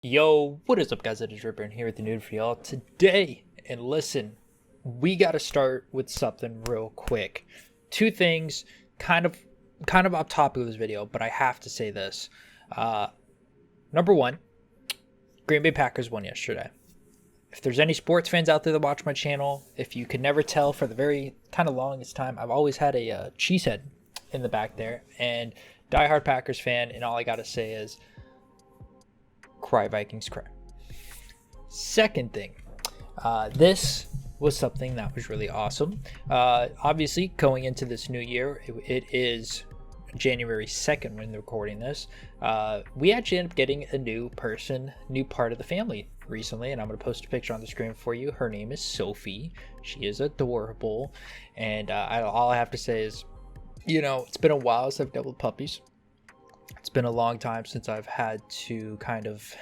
Yo, what is up guys, it is Ripper and here with the nude for y'all today. And listen, we got to start with something real quick. Two things kind of off topic of this video, but I have to say this. Number one, Green Bay Packers won yesterday. If there's any sports fans out there that watch my channel, if you could never tell, for the very kind of longest time, I've always had a cheesehead in the back there, and diehard Packers fan, and all I got to say is cry Vikings cry. Second thing, this was something that was really awesome. Obviously, going into this new year, it is January 2nd when recording this. We actually ended up getting a new part of the family recently, and I'm going to post a picture on the screen for you. Her name is Sophie. She is adorable, and all I have to say is, it's been a while since I've dealt with puppies. It's been a long time since I've had to kind of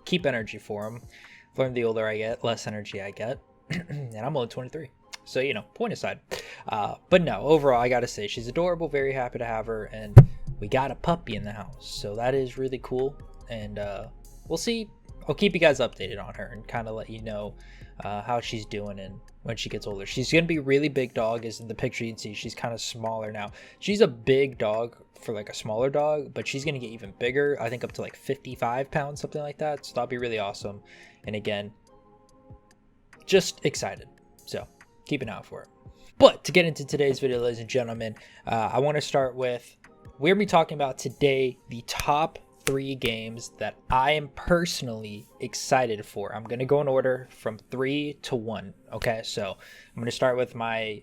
keep energy for them. I've learned the older I get, less energy I get. And I'm only 23. So, point aside. But no, overall, I got to say, she's adorable. Very happy to have her. And we got a puppy in the house. So that is really cool. And we'll see. I'll keep you guys updated on her and kind of let you know how she's doing and when she gets older. She's going to be a really big dog. As in the picture you can see, she's kind of smaller now. She's a big dog for like a smaller dog, but she's going to get even bigger. I think up to like 55 pounds, something like that. So that'll be really awesome. And again, just excited. So keep an eye out for it. But to get into today's video, ladies and gentlemen, I want to start with, we're going to be talking about today the top 3 games that I am personally excited for. I'm going to go in order from 3 to 1. Okay, so I'm going to start with my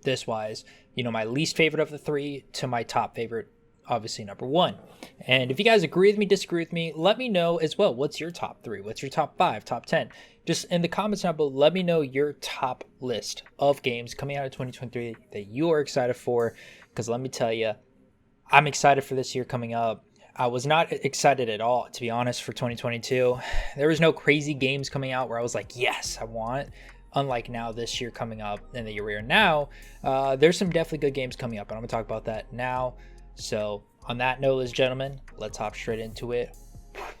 least favorite of the 3 to my top favorite, obviously number 1. And if you guys agree with me, disagree with me, let me know as well. What's your top 3? What's your top 5, top 10? Just in the comments down below, let me know your top list of games coming out of 2023 that you are excited for, because let me tell you, I'm excited for this year coming up. I was not excited at all, to be honest, for 2022. There was no crazy games coming out where I was like, yes, I want. Unlike now, this year coming up and the year we are now, there's some definitely good games coming up, and I'm going to talk about that now. So on that note, ladies and gentlemen, let's hop straight into it.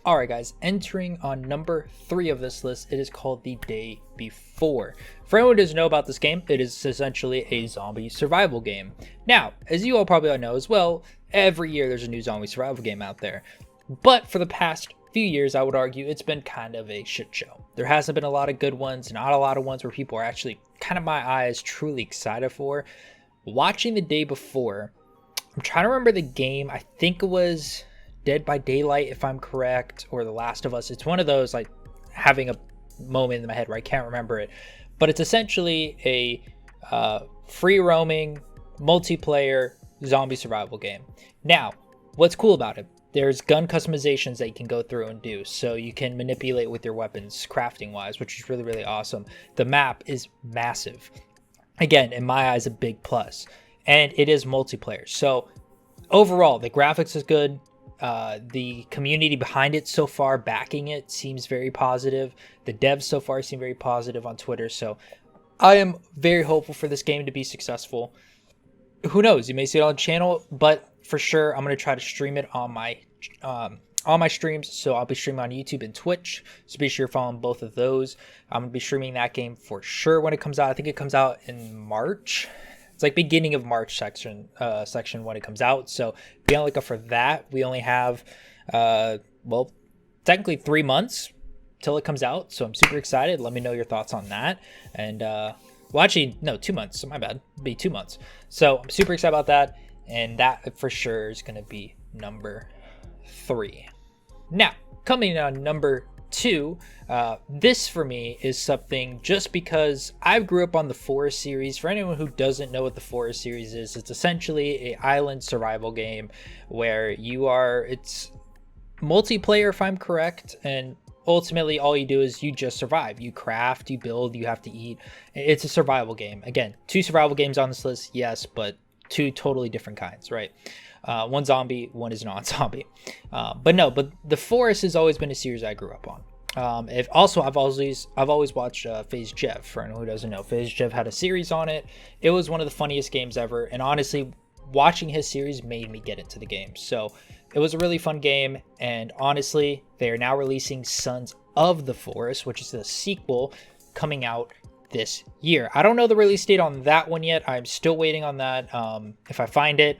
All right, guys, entering on number 3 of this list, it is called The Day Before. For anyone who doesn't know about this game, it is essentially a zombie survival game. Now, as you all probably know as well, every year there's a new zombie survival game out there. But for the past few years, I would argue it's been kind of a shit show. There hasn't been a lot of good ones, not a lot of ones where people are actually, kind of my eyes, truly excited for. Watching The Day Before, I'm trying to remember the game. I think it was Dead by Daylight, if I'm correct, or The Last of Us. It's one of those, like, having a moment in my head where I can't remember it. But it's essentially a free roaming, multiplayer zombie survival game. Now, what's cool about it? There's gun customizations that you can go through and do. So you can manipulate with your weapons crafting wise, which is really, really awesome. The map is massive. Again, in my eyes, a big plus. And it is multiplayer. So overall, the graphics is good. The community behind it so far, backing it, seems very positive. The devs so far seem very positive on Twitter. So I am very hopeful for this game to be successful. Who knows? You may see it on the channel, but for sure, I'm going to try to stream it on my streams. So I'll be streaming on YouTube and Twitch. So be sure you're following both of those. I'm going to be streaming that game for sure when it comes out. I think it comes out in March. It's like beginning of March section when it comes out. So be on the lookout for that. We only have, technically 3 months till it comes out. So I'm super excited. Let me know your thoughts on that. And, actually, no, 2 months. So my bad. It'll be 2 months. So I'm super excited about that. And that for sure is going to be number 3. Now, coming on number 2, this for me is something just because I grew up on the Forest series. For anyone who doesn't know what the Forest series is, it's essentially an island survival game where it's multiplayer, if I'm correct, and ultimately all you do is you just survive. You craft, you build, you have to eat. It's a survival game. Again, 2 survival games on this list, yes, but 2 totally different kinds, right? One zombie, one is non-zombie. But the Forest has always been a series I grew up on. I've always watched FaZe Jeff. For anyone who doesn't know, FaZe Jeff had a series on it. It was one of the funniest games ever, and honestly, watching his series made me get into the game. So it was a really fun game, and honestly, they are now releasing Sons of the Forest, which is the sequel coming out this year. I don't know the release date on that one yet. I'm still waiting on that. If I find it,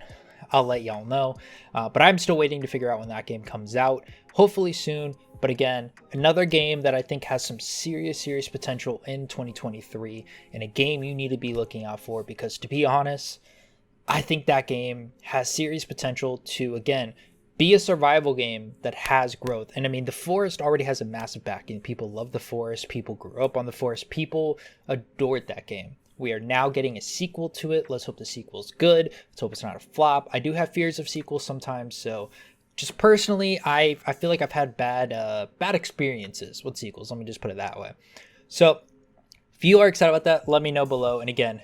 I'll let y'all know. But I'm still waiting to figure out when that game comes out. Hopefully soon. But again, another game that I think has some serious potential in 2023, and a game you need to be looking out for, because to be honest, I think that game has serious potential to, again, be a survival game that has growth. And I mean, The Forest already has a massive backing. People love The Forest. People grew up on The Forest. People adored that game. We are now getting a sequel to it. Let's hope the sequel's good. Let's hope it's not a flop. I do have fears of sequels sometimes, so just personally, I feel like I've had bad experiences with sequels. Let me just put it that way. So if you are excited about that, let me know below. And again,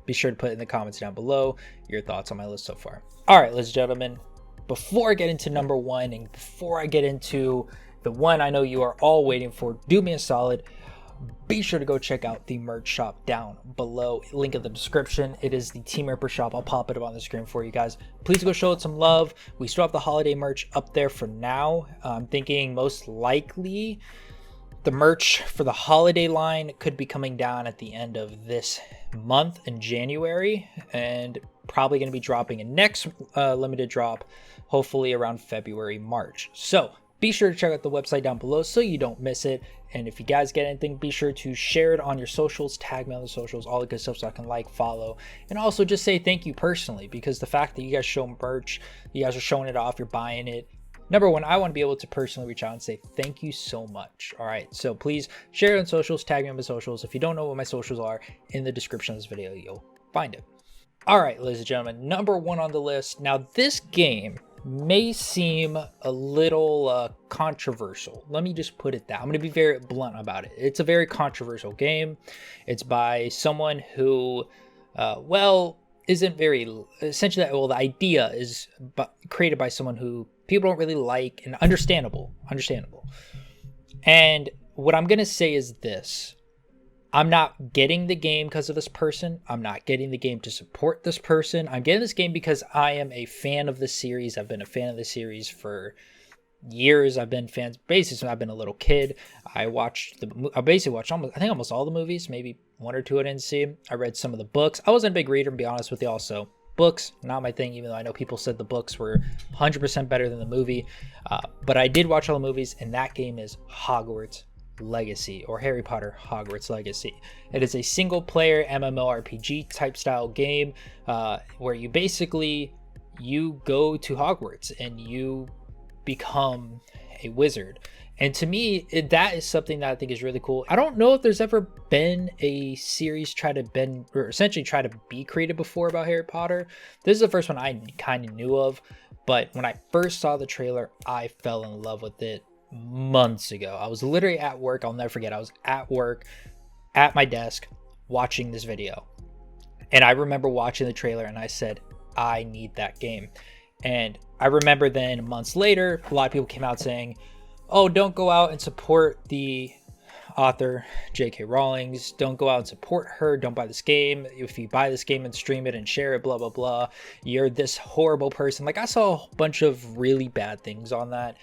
be sure to put in the comments down below your thoughts on my list so far. All right, ladies and gentlemen, before I get into number one, and before I get into the one I know you are all waiting for, do me a solid. Be sure to go check out the merch shop down below. Link in the description. It is the Team Ripper shop. I'll pop it up on the screen for you guys. Please go show it some love. We still have the holiday merch up there for now. I'm thinking most likely the merch for the holiday line could be coming down at the end of this month in January, and probably going to be dropping a next limited drop, hopefully around February, March. So be sure to check out the website down below so you don't miss it. And if you guys get anything, be sure to share it on your socials, tag me on the socials, all the good stuff, so I can like, follow, and also just say thank you personally, because the fact that you guys show merch, you guys are showing it off, you're buying it. Number one, I want to be able to personally reach out and say thank you so much. All right, so please share it on socials, tag me on my socials. If you don't know what my socials are, in the description of this video, you'll find it. All right, ladies and gentlemen, number one on the list. Now, this game may seem a little controversial. Let me just put it that. I'm going to be very blunt about it. It's a very controversial game. It's by someone who, isn't very, essentially, well, the idea is created by someone who people don't really like, and understandable. And what I'm going to say is this. I'm not getting the game because of this person. I'm not getting the game to support this person. I'm getting this game because I am a fan of the series. I've been a fan of the series for years. I've been fans basically since I've been a little kid. I basically watched almost all the movies, maybe one or two I didn't see. I read some of the books. I wasn't a big reader, to be honest with you. Also, books, not my thing, even though I know people said the books were 100% better than the movie. But I did watch all the movies, and that game is Hogwarts Legacy, or Harry Potter Hogwarts Legacy. It is a single player MMORPG type style game where you go to Hogwarts and you become a wizard. And to me, that is something that I think is really cool. I don't know if there's ever been a series try to be created before about Harry Potter. This is the first one I kind of knew of, but when I first saw the trailer, I fell in love with it months ago. I was literally at work. I'll never forget. I was at work at my desk watching this video, and I remember watching the trailer and I said, I need that game. And I remember then months later, a lot of people came out saying, oh, don't go out and support the author J.K. Rowling's, don't go out and support her, don't buy this game. If you buy this game and stream it and share it, blah blah blah, you're this horrible person. Like, I saw a bunch of really bad things on that.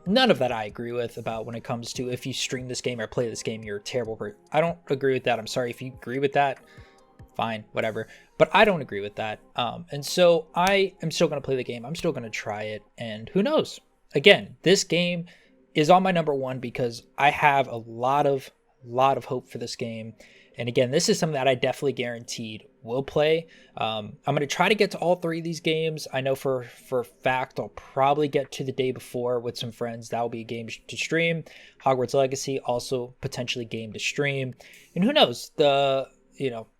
None of that I agree with, about when it comes to if you stream this game or play this game, you're a terrible person. I don't agree with that. I'm sorry if you agree with that, fine, whatever, but I don't agree with that. And so I am still going to play the game. I'm still going to try it, and who knows, again, this game is on my number one because I have a lot of hope for this game. And again, this is something that I definitely guaranteed will play. I'm going to try to get to all three of these games. I know for a fact I'll probably get to the day before with some friends. That will be a game to stream. Hogwarts Legacy, also potentially game to stream. And who knows,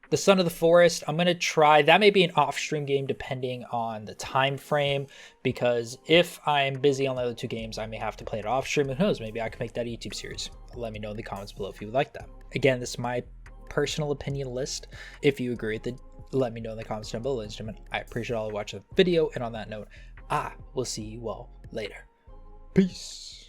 the Son of the Forest, I'm going to try. That may be an off-stream game depending on the time frame, because if I'm busy on the other two games, I may have to play it off-stream. And who knows, maybe I can make that a YouTube series. Let me know in the comments below if you would like that. Again, this is my personal opinion list. If you agree with it, let me know in the comments down below, ladies and gentlemen. I appreciate all who watch the video, and on that note, I will see you all later. Peace.